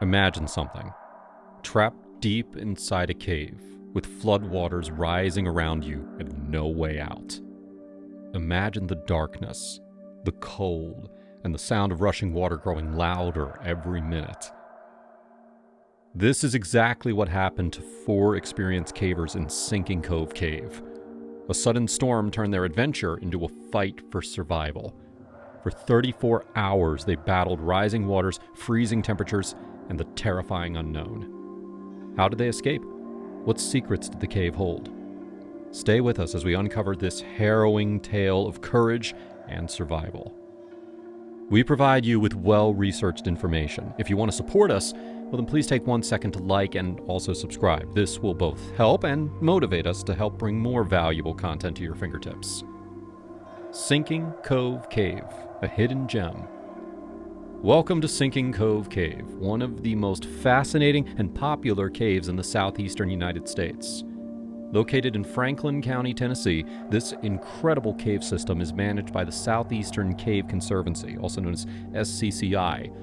Imagine something. Trapped deep inside a cave, with floodwaters rising around you and no way out. Imagine the darkness, the cold, and the sound of rushing water growing louder every minute. This is exactly what happened to 4 experienced cavers in Sinking Cove Cave. A sudden storm turned their adventure into a fight for survival. For 34 hours, they battled rising waters, freezing temperatures, and the terrifying unknown. How did they escape? What secrets did the cave hold? Stay with us as we uncover this harrowing tale of courage and survival. We provide you with well-researched information. If you want to support us, well then please take 1 second to like and also subscribe. This will both help and motivate us to help bring more valuable content to your fingertips. Sinking Cove Cave, a hidden gem. Welcome to Sinking Cove Cave, one of the most fascinating and popular caves in the southeastern United States. Located in Franklin County, Tennessee, this incredible cave system is managed by the Southeastern Cave Conservancy, also known as SCCI,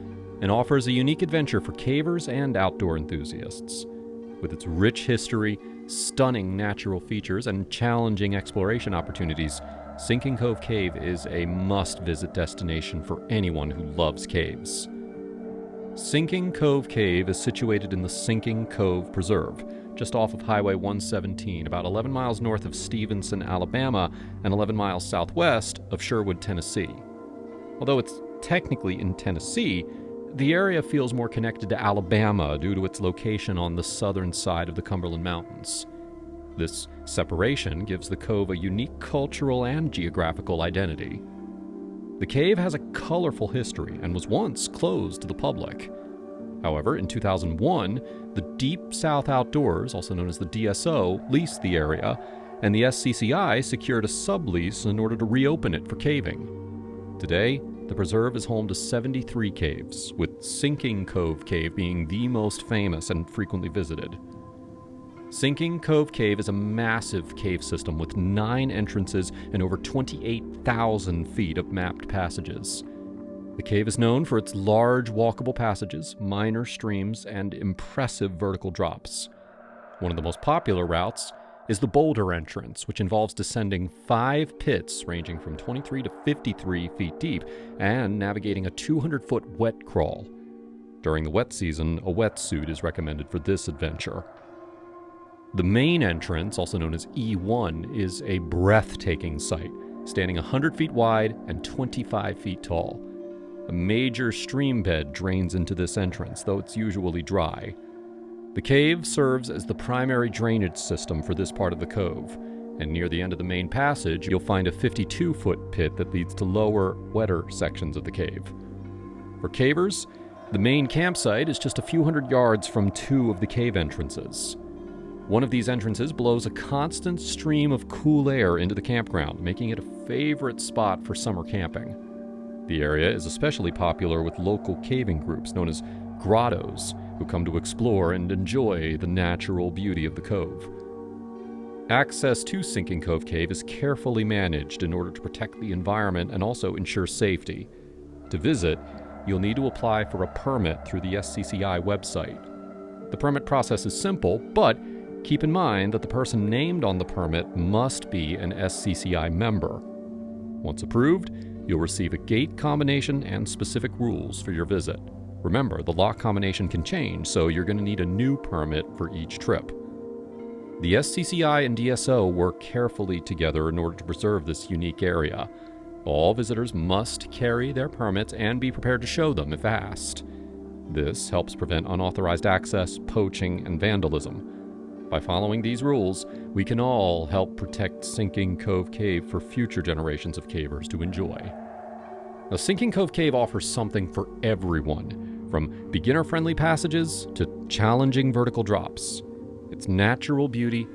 and offers a unique adventure for cavers and outdoor enthusiasts. With its rich history, stunning natural features, and challenging exploration opportunities, Sinking Cove Cave is a must-visit destination for anyone who loves caves. Sinking Cove Cave is situated in the Sinking Cove Preserve, just off of Highway 117, about 11 miles north of Stevenson, Alabama, and 11 miles southwest of Sherwood, Tennessee. Although it's technically in Tennessee, the area feels more connected to Alabama due to its location on the southern side of the Cumberland Mountains. This separation gives the cove a unique cultural and geographical identity. The cave has a colorful history and was once closed to the public. However, in 2001, the Deep South Outdoors, also known as the DSO, leased the area, and the SCCI secured a sublease in order to reopen it for caving. Today, the preserve is home to 73 caves, with Sinking Cove Cave being the most famous and frequently visited. Sinking Cove Cave is a massive cave system with 9 entrances and over 28,000 feet of mapped passages. The cave is known for its large walkable passages, minor streams, and impressive vertical drops. One of the most popular routes is the boulder entrance, which involves descending 5 pits ranging from 23 to 53 feet deep and navigating a 200-foot wet crawl. During the wet season, a wetsuit is recommended for this adventure. The main entrance, also known as E1, is a breathtaking sight, standing 100 feet wide and 25 feet tall. A major stream bed drains into this entrance, though it's usually dry. The cave serves as the primary drainage system for this part of the cove, and near the end of the main passage, you'll find a 52-foot pit that leads to lower, wetter sections of the cave. For cavers, the main campsite is just a few hundred yards from 2 of the cave entrances. One of these entrances blows a constant stream of cool air into the campground, making it a favorite spot for summer camping. The area is especially popular with local caving groups known as grottos, who come to explore and enjoy the natural beauty of the cove. Access to Sinking Cove Cave is carefully managed in order to protect the environment and also ensure safety. To visit, you'll need to apply for a permit through the SCCI website. The permit process is simple, but keep in mind that the person named on the permit must be an SCCI member. Once approved, you'll receive a gate combination and specific rules for your visit. Remember, the lock combination can change, so you're going to need a new permit for each trip. The SCCI and DSO work carefully together in order to preserve this unique area. All visitors must carry their permits and be prepared to show them if asked. This helps prevent unauthorized access, poaching, and vandalism. By following these rules, we can all help protect Sinking Cove Cave for future generations of cavers to enjoy. Now, Sinking Cove Cave offers something for everyone, from beginner-friendly passages to challenging vertical drops. Its natural beauty,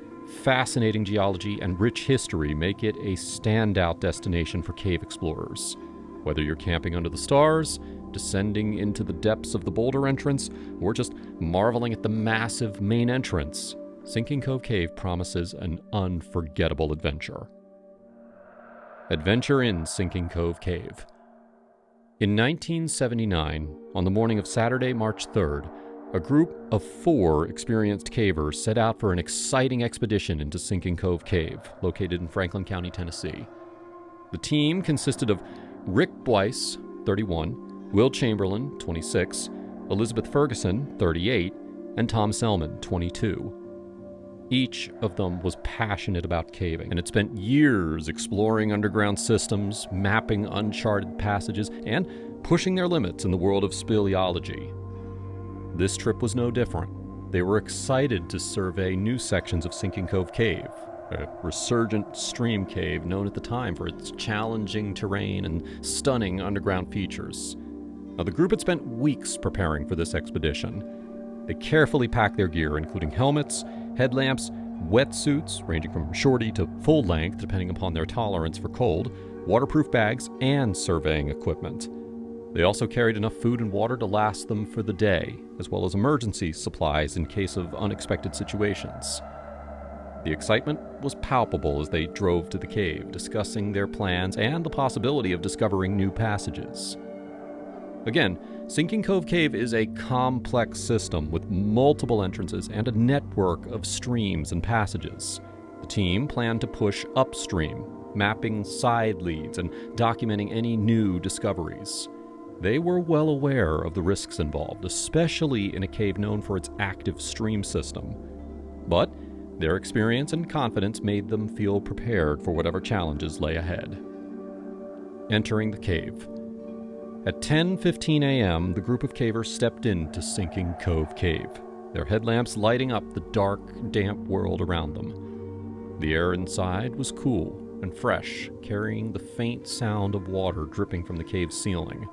fascinating geology, and rich history make it a standout destination for cave explorers. Whether you're camping under the stars, descending into the depths of the boulder entrance, or just marveling at the massive main entrance, Sinking Cove Cave promises an unforgettable adventure. Adventure in Sinking Cove Cave. In 1979, on the morning of Saturday, March 3rd, A group of 4 experienced cavers set out for an exciting expedition into Sinking Cove Cave, located in Franklin County, Tennessee. The team consisted of Rick Blyce, 31, Will Chamberlain, 26, Elizabeth Ferguson, 38, and Tom Selman, 22. Each of them was passionate about caving and had spent years exploring underground systems, mapping uncharted passages, and pushing their limits in the world of speleology. This trip was no different. They were excited to survey new sections of Sinking Cove Cave, a resurgent stream cave known at the time for its challenging terrain and stunning underground features. Now, the group had spent weeks preparing for this expedition. They carefully packed their gear, including helmets, headlamps, wetsuits ranging from shorty to full length depending upon their tolerance for cold, waterproof bags, and surveying equipment. They also carried enough food and water to last them for the day, as well as emergency supplies in case of unexpected situations. The excitement was palpable as they drove to the cave, discussing their plans and the possibility of discovering new passages. Again, Sinking Cove Cave is a complex system with multiple entrances and a network of streams and passages. The team planned to push upstream, mapping side leads and documenting any new discoveries. They were well aware of the risks involved, especially in a cave known for its active stream system. But their experience and confidence made them feel prepared for whatever challenges lay ahead. Entering the cave. At 10:15 a.m., the group of cavers stepped into Sinking Cove Cave, their headlamps lighting up the dark, damp world around them. The air inside was cool and fresh, carrying the faint sound of water dripping from the cave's ceiling.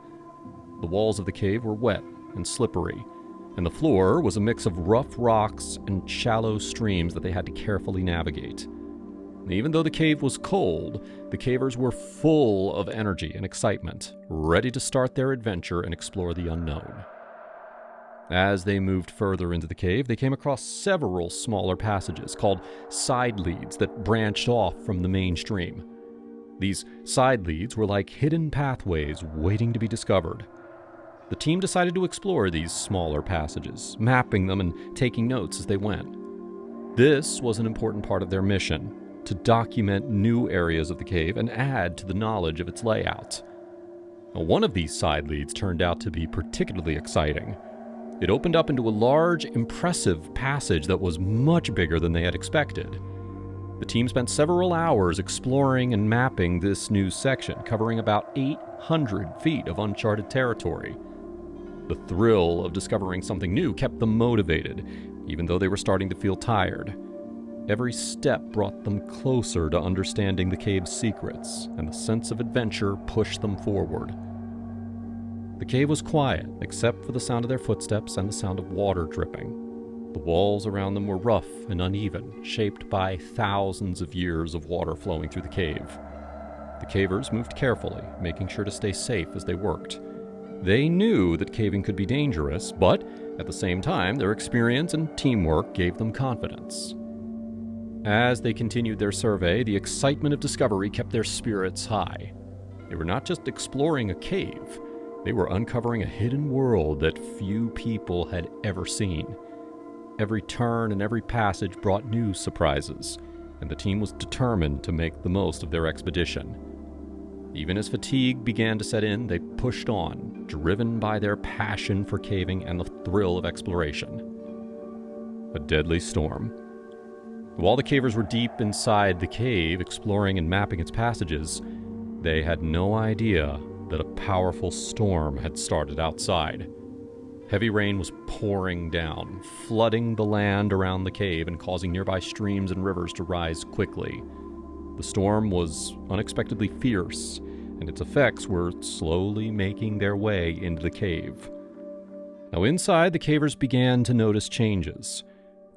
The walls of the cave were wet and slippery, and the floor was a mix of rough rocks and shallow streams that they had to carefully navigate. And even though the cave was cold, the cavers were full of energy and excitement, ready to start their adventure and explore the unknown. As they moved further into the cave, they came across several smaller passages called side leads that branched off from the main stream. These side leads were like hidden pathways waiting to be discovered. The team decided to explore these smaller passages, mapping them and taking notes as they went. This was an important part of their mission, to document new areas of the cave and add to the knowledge of its layout. Now, one of these side leads turned out to be particularly exciting. It opened up into a large, impressive passage that was much bigger than they had expected. The team spent several hours exploring and mapping this new section, covering about 800 feet of uncharted territory. The thrill of discovering something new kept them motivated, even though they were starting to feel tired. Every step brought them closer to understanding the cave's secrets, and the sense of adventure pushed them forward. The cave was quiet, except for the sound of their footsteps and the sound of water dripping. The walls around them were rough and uneven, shaped by thousands of years of water flowing through the cave. The cavers moved carefully, making sure to stay safe as they worked. They knew that caving could be dangerous, but at the same time, their experience and teamwork gave them confidence. As they continued their survey, the excitement of discovery kept their spirits high. They were not just exploring a cave, they were uncovering a hidden world that few people had ever seen. Every turn and every passage brought new surprises, and the team was determined to make the most of their expedition. Even as fatigue began to set in, they pushed on, driven by their passion for caving and the thrill of exploration. A deadly storm. While the cavers were deep inside the cave, exploring and mapping its passages, they had no idea that a powerful storm had started outside. Heavy rain was pouring down, flooding the land around the cave and causing nearby streams and rivers to rise quickly. The storm was unexpectedly fierce, and its effects were slowly making their way into the cave. Now inside, the cavers began to notice changes.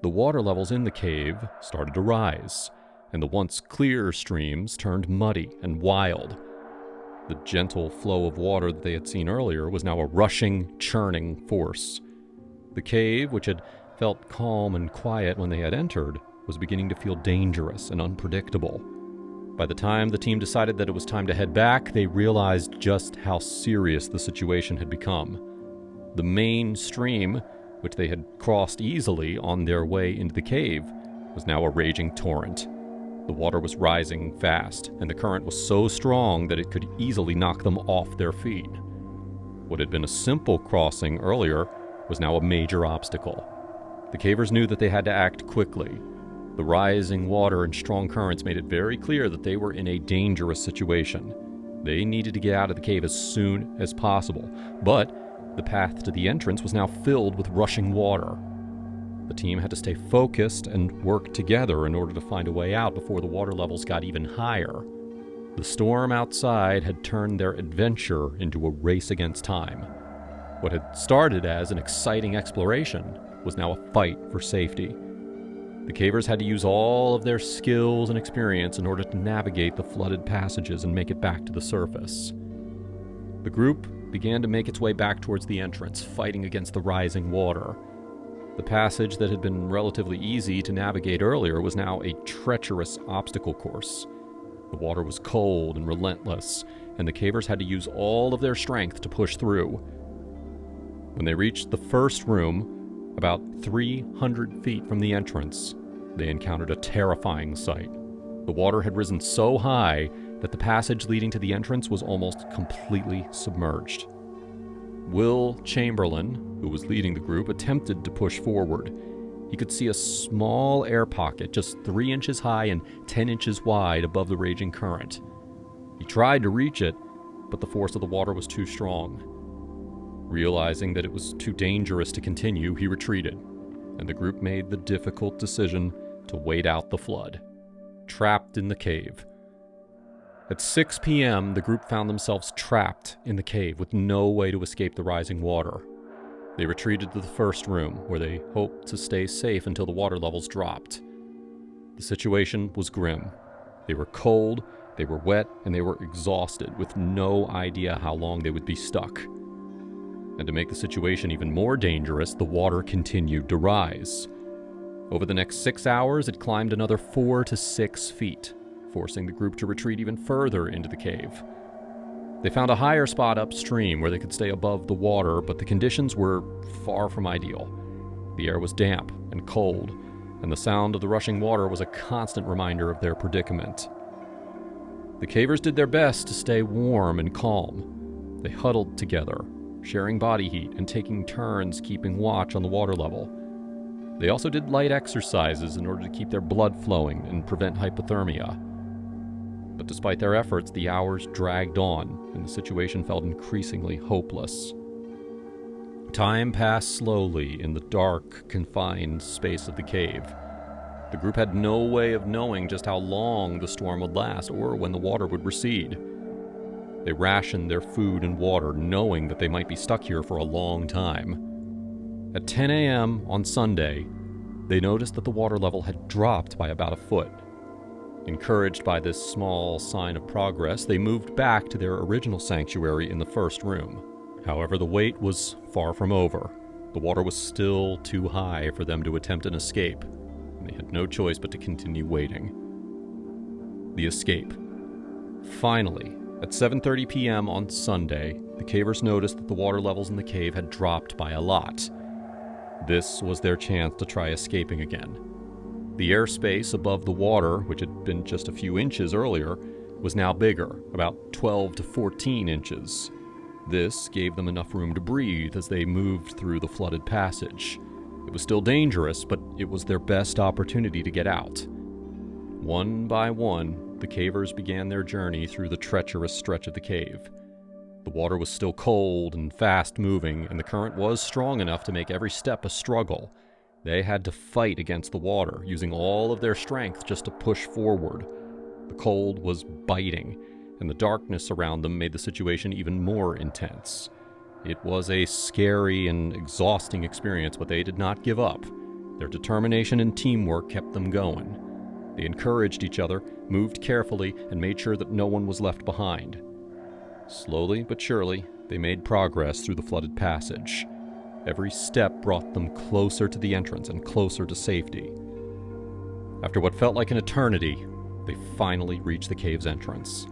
The water levels in the cave started to rise, and the once clear streams turned muddy and wild. The gentle flow of water that they had seen earlier was now a rushing, churning force. The cave, which had felt calm and quiet when they had entered, was beginning to feel dangerous and unpredictable. By the time the team decided that it was time to head back, they realized just how serious the situation had become. The main stream which they had crossed easily on their way into the cave, was now a raging torrent. The water was rising fast, and the current was so strong that it could easily knock them off their feet. What had been a simple crossing earlier was now a major obstacle. The cavers knew that they had to act quickly. The rising water and strong currents made it very clear that they were in a dangerous situation. They needed to get out of the cave as soon as possible, but the path to the entrance was now filled with rushing water. The team had to stay focused and work together in order to find a way out before the water levels got even higher. The storm outside had turned their adventure into a race against time. What had started as an exciting exploration was now a fight for safety. The cavers had to use all of their skills and experience in order to navigate the flooded passages and make it back to the surface. The group began to make its way back towards the entrance, fighting against the rising water. The passage that had been relatively easy to navigate earlier was now a treacherous obstacle course. The water was cold and relentless, and the cavers had to use all of their strength to push through. When they reached the first room, about 300 feet from the entrance, they encountered a terrifying sight. The water had risen so high that the passage leading to the entrance was almost completely submerged. Will Chamberlain, who was leading the group, attempted to push forward. He could see a small air pocket just 3 inches high and 10 inches wide above the raging current. He tried to reach it, but the force of the water was too strong. Realizing that it was too dangerous to continue, he retreated, and the group made the difficult decision to wait out the flood, trapped in the cave. At 6 p.m., the group found themselves trapped in the cave with no way to escape the rising water. They retreated to the first room, where they hoped to stay safe until the water levels dropped. The situation was grim. They were cold, they were wet, and they were exhausted, with no idea how long they would be stuck. And to make the situation even more dangerous, the water continued to rise. Over the next 6 hours, it climbed another 4 to 6 feet, forcing the group to retreat even further into the cave. They found a higher spot upstream where they could stay above the water, but the conditions were far from ideal. The air was damp and cold, and the sound of the rushing water was a constant reminder of their predicament. The cavers did their best to stay warm and calm. They huddled together, sharing body heat and taking turns keeping watch on the water level. They also did light exercises in order to keep their blood flowing and prevent hypothermia. But despite their efforts, the hours dragged on, and the situation felt increasingly hopeless. Time passed slowly in the dark, confined space of the cave. The group had no way of knowing just how long the storm would last or when the water would recede. They rationed their food and water, knowing that they might be stuck here for a long time. At 10 a.m. on Sunday, they noticed that the water level had dropped by about a foot. Encouraged by this small sign of progress, they moved back to their original sanctuary in the first room. However, the wait was far from over. The water was still too high for them to attempt an escape, and they had no choice but to continue waiting. The escape. Finally, at 7:30 p.m. on Sunday, the cavers noticed that the water levels in the cave had dropped by a lot. This was their chance to try escaping again. The airspace above the water, which had been just a few inches earlier, was now bigger, about 12 to 14 inches. This gave them enough room to breathe as they moved through the flooded passage. It was still dangerous, but it was their best opportunity to get out. One by one, the cavers began their journey through the treacherous stretch of the cave. The water was still cold and fast-moving, and the current was strong enough to make every step a struggle. They had to fight against the water, using all of their strength just to push forward. The cold was biting, and the darkness around them made the situation even more intense. It was a scary and exhausting experience, but they did not give up. Their determination and teamwork kept them going. They encouraged each other, moved carefully, and made sure that no one was left behind. Slowly but surely, they made progress through the flooded passage. Every step brought them closer to the entrance and closer to safety. After what felt like an eternity, they finally reached the cave's entrance.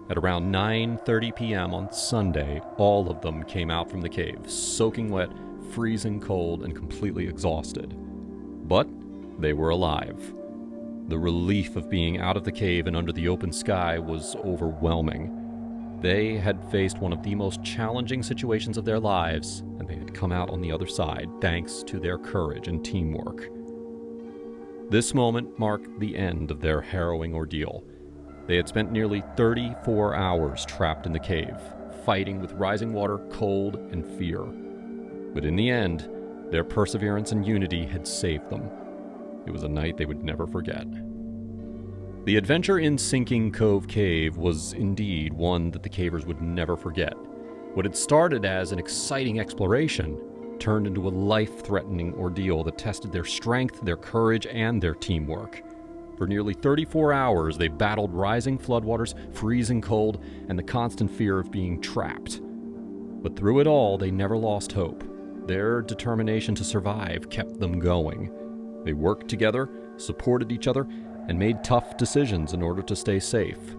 At around 9:30 p.m. on Sunday, all of them came out from the cave, soaking wet, freezing cold and completely exhausted. But they were alive. The relief of being out of the cave and under the open sky was overwhelming. They had faced one of the most challenging situations of their lives, and they had come out on the other side thanks to their courage and teamwork. This moment marked the end of their harrowing ordeal. They had spent nearly 34 hours trapped in the cave, fighting with rising water, cold, and fear. But in the end, their perseverance and unity had saved them. It was a night they would never forget. The adventure in Sinking Cove Cave was indeed one that the cavers would never forget. What had started as an exciting exploration turned into a life-threatening ordeal that tested their strength, their courage, and their teamwork. For nearly 34 hours, they battled rising floodwaters, freezing cold, and the constant fear of being trapped. But through it all, they never lost hope. Their determination to survive kept them going. They worked together, supported each other, and made tough decisions in order to stay safe.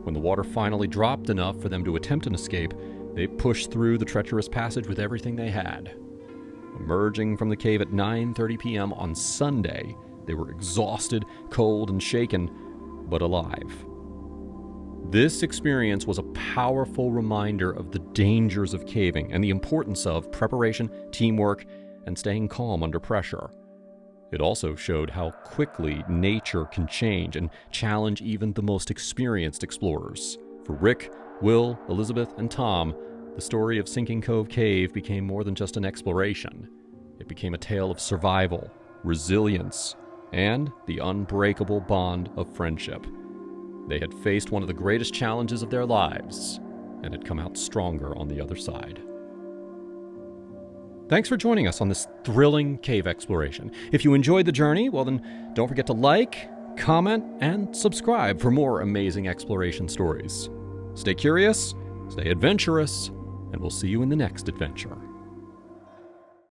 When the water finally dropped enough for them to attempt an escape, they pushed through the treacherous passage with everything they had. Emerging from the cave at 9:30 p.m. on Sunday, they were exhausted, cold, and shaken, but alive. This experience was a powerful reminder of the dangers of caving and the importance of preparation, teamwork, and staying calm under pressure. It also showed how quickly nature can change and challenge even the most experienced explorers. For Rick, Will, Elizabeth, and Tom, the story of Sinking Cove Cave became more than just an exploration. It became a tale of survival, resilience, and the unbreakable bond of friendship. They had faced one of the greatest challenges of their lives and had come out stronger on the other side. Thanks for joining us on this thrilling cave exploration. If you enjoyed the journey, well then don't forget to like, comment, and subscribe for more amazing exploration stories. Stay curious, stay adventurous, and we'll see you in the next adventure.